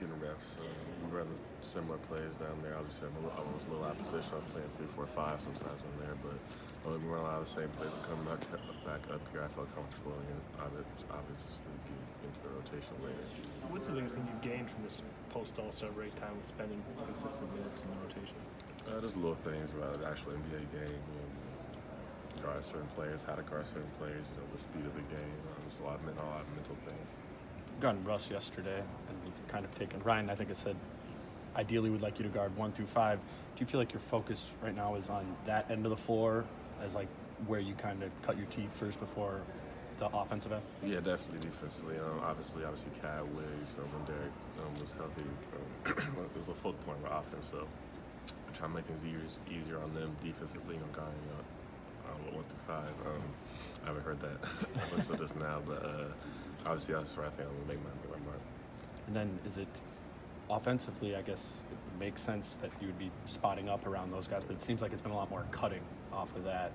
getting reps. We run similar plays down there. Obviously, I was a little out of position. I was playing 3-4-5 sometimes in there, but we run a lot of the same plays. And coming back up here, I felt comfortable and obviously get into the rotation later. What's the biggest thing you've gained from this post-All-Star break time with spending consistent minutes in the rotation? There's little things about the actual NBA game. Guard certain players, how to guard certain players, the speed of the game. There's a lot of mental things. Guarding Russ yesterday, and you've kind of taken Ryan. I think it said, ideally, we'd like you to guard 1 through 5. Do you feel like your focus right now is on that end of the floor, as like where you kind of cut your teeth first before the offensive end? Yeah, definitely defensively. Obviously, Cat Wiggs, when Derek was healthy, it was the focal point of our offense. So I try to make things easier on them defensively. Guarding 1 through 5. I haven't heard that until just now, but obviously that's where I think I'm gonna make my mark. And then is it offensively? I guess it makes sense that you would be spotting up around those guys, but it seems like it's been a lot more cutting off of that.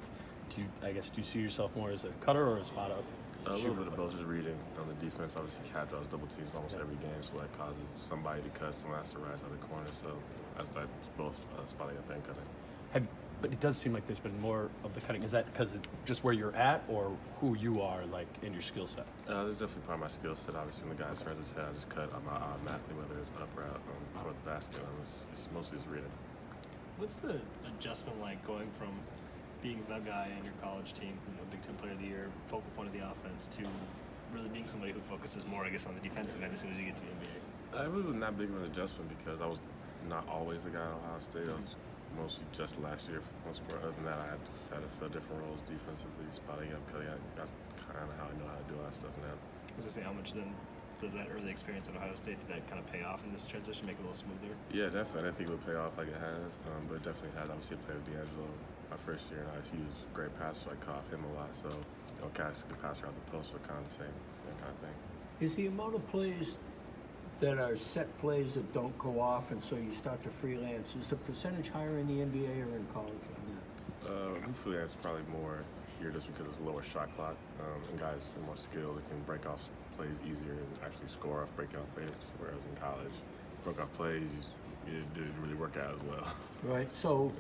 Do you see yourself more as a cutter or a spot up? A little bit of both, just reading on the defense. Obviously, Cat draws double teams almost every game, so that causes somebody to cut, someone has to rise out of the corner. So that's both spotting up and cutting. But it does seem like there's been more of the cutting. Is that because of just where you're at or who you are, like, in your skill set? There's definitely part of my skill set. Obviously, when the guy turns his head, I just cut automatically, whether it's up or out toward the basket. It's mostly just reading. What's the adjustment like going from being the guy in your college team, Big Ten Player of the Year, focal point of the offense, to really being somebody who focuses more, I guess, on the defensive end as soon as you get to the NBA? It really was not big of an adjustment because I was not always the guy at Ohio State. I was mostly just last year for the most part. Other than that, I had to fill different roles defensively, spotting up, cutting out. That's kind of how I know how to do all that stuff now. I was going to say, how much then does that early experience at Ohio State, did that kind of pay off in this transition, make it a little smoother? Yeah, definitely. I didn't think it would pay off like it has, but it definitely has. Obviously, I played with D'Angelo my first year, and he was a great passer, so I caught him a lot. So, guys could pass around the post for kind of the same kind of thing. Is the amount of plays that are set plays that don't go off and so you start to freelance, is the percentage higher in the NBA or in college on that? We freelance probably more here just because it's a lower shot clock, and guys with more skill that can break off plays easier and actually score off breaking off plays, whereas in college, broke off plays, it didn't really work out as well. Right, so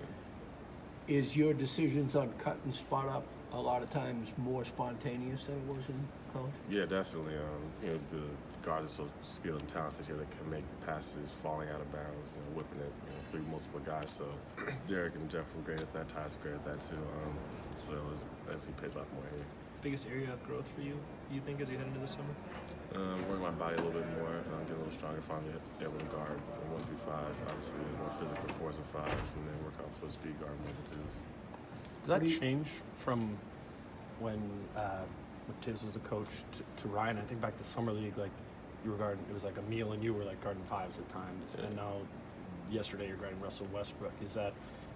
is your decisions on cut and spot up a lot of times more spontaneous than it was in college? Yeah, definitely. The guards are so skilled and talented here that can make the passes falling out of bounds, whipping it through multiple guys. So Derek and Jeff were great at that. Ty's great at that too. So it definitely pays off more here. Biggest area of growth for you think, as you head into the summer? Working my body a little bit more, get a little stronger, finally able to guard 1 through 5. Obviously, more physical 4s and 5s, and then work on foot speed guard 1 and 2s. Did that change from when Tibbs was the coach to Ryan? I think back to summer league, like you were guarding, it was like a meal, and you were like guarding 5s at times. Yeah. And now, yesterday you're guarding Russell Westbrook. Is that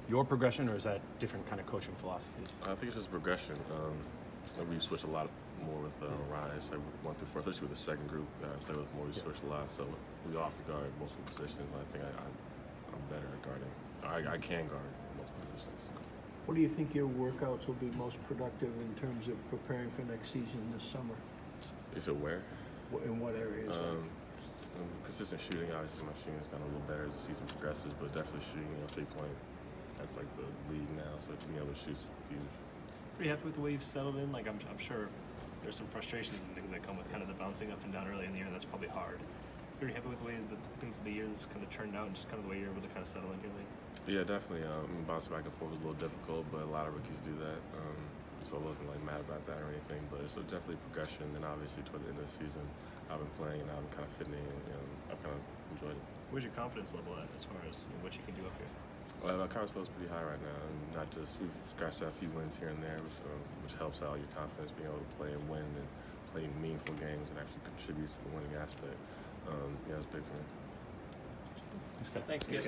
your progression, or is that different kind of coaching philosophies? I think it's just progression. We switch a lot more with Ryan. It's like 1 through 4, especially with the second group that I play with more. We switch a lot, so we all have to guard multiple positions. I think I'm better at guarding. I can guard multiple positions. What do you think your workouts will be most productive in terms of preparing for next season this summer? If it where? In what areas? Consistent shooting. Obviously, my shooting's gotten a little better as the season progresses, but definitely shooting 3-point. That's like the lead now, so being able to shoot's huge. Pretty happy with the way you've settled in? Like, I'm sure there's some frustrations and things that come with kind of the bouncing up and down early in the year, and that's probably hard. Pretty happy with the way the things of the year has kind of turned out and just kind of the way you're able to kind of settle in here lately? Yeah, definitely. Bouncing back and forth was a little difficult, but a lot of rookies do that. So I wasn't like mad about that or anything, but it's definitely progression. And obviously toward the end of the season, I've been playing and I've been kind of fitting in, and I've kind of enjoyed it. Where's your confidence level at as far as what you can do up here? Well, my confidence level is pretty high right now, and we've scratched out a few wins here and there, which helps out your confidence, being able to play and win and play meaningful games and actually contribute to the winning aspect. It's big for me. Thanks, guys.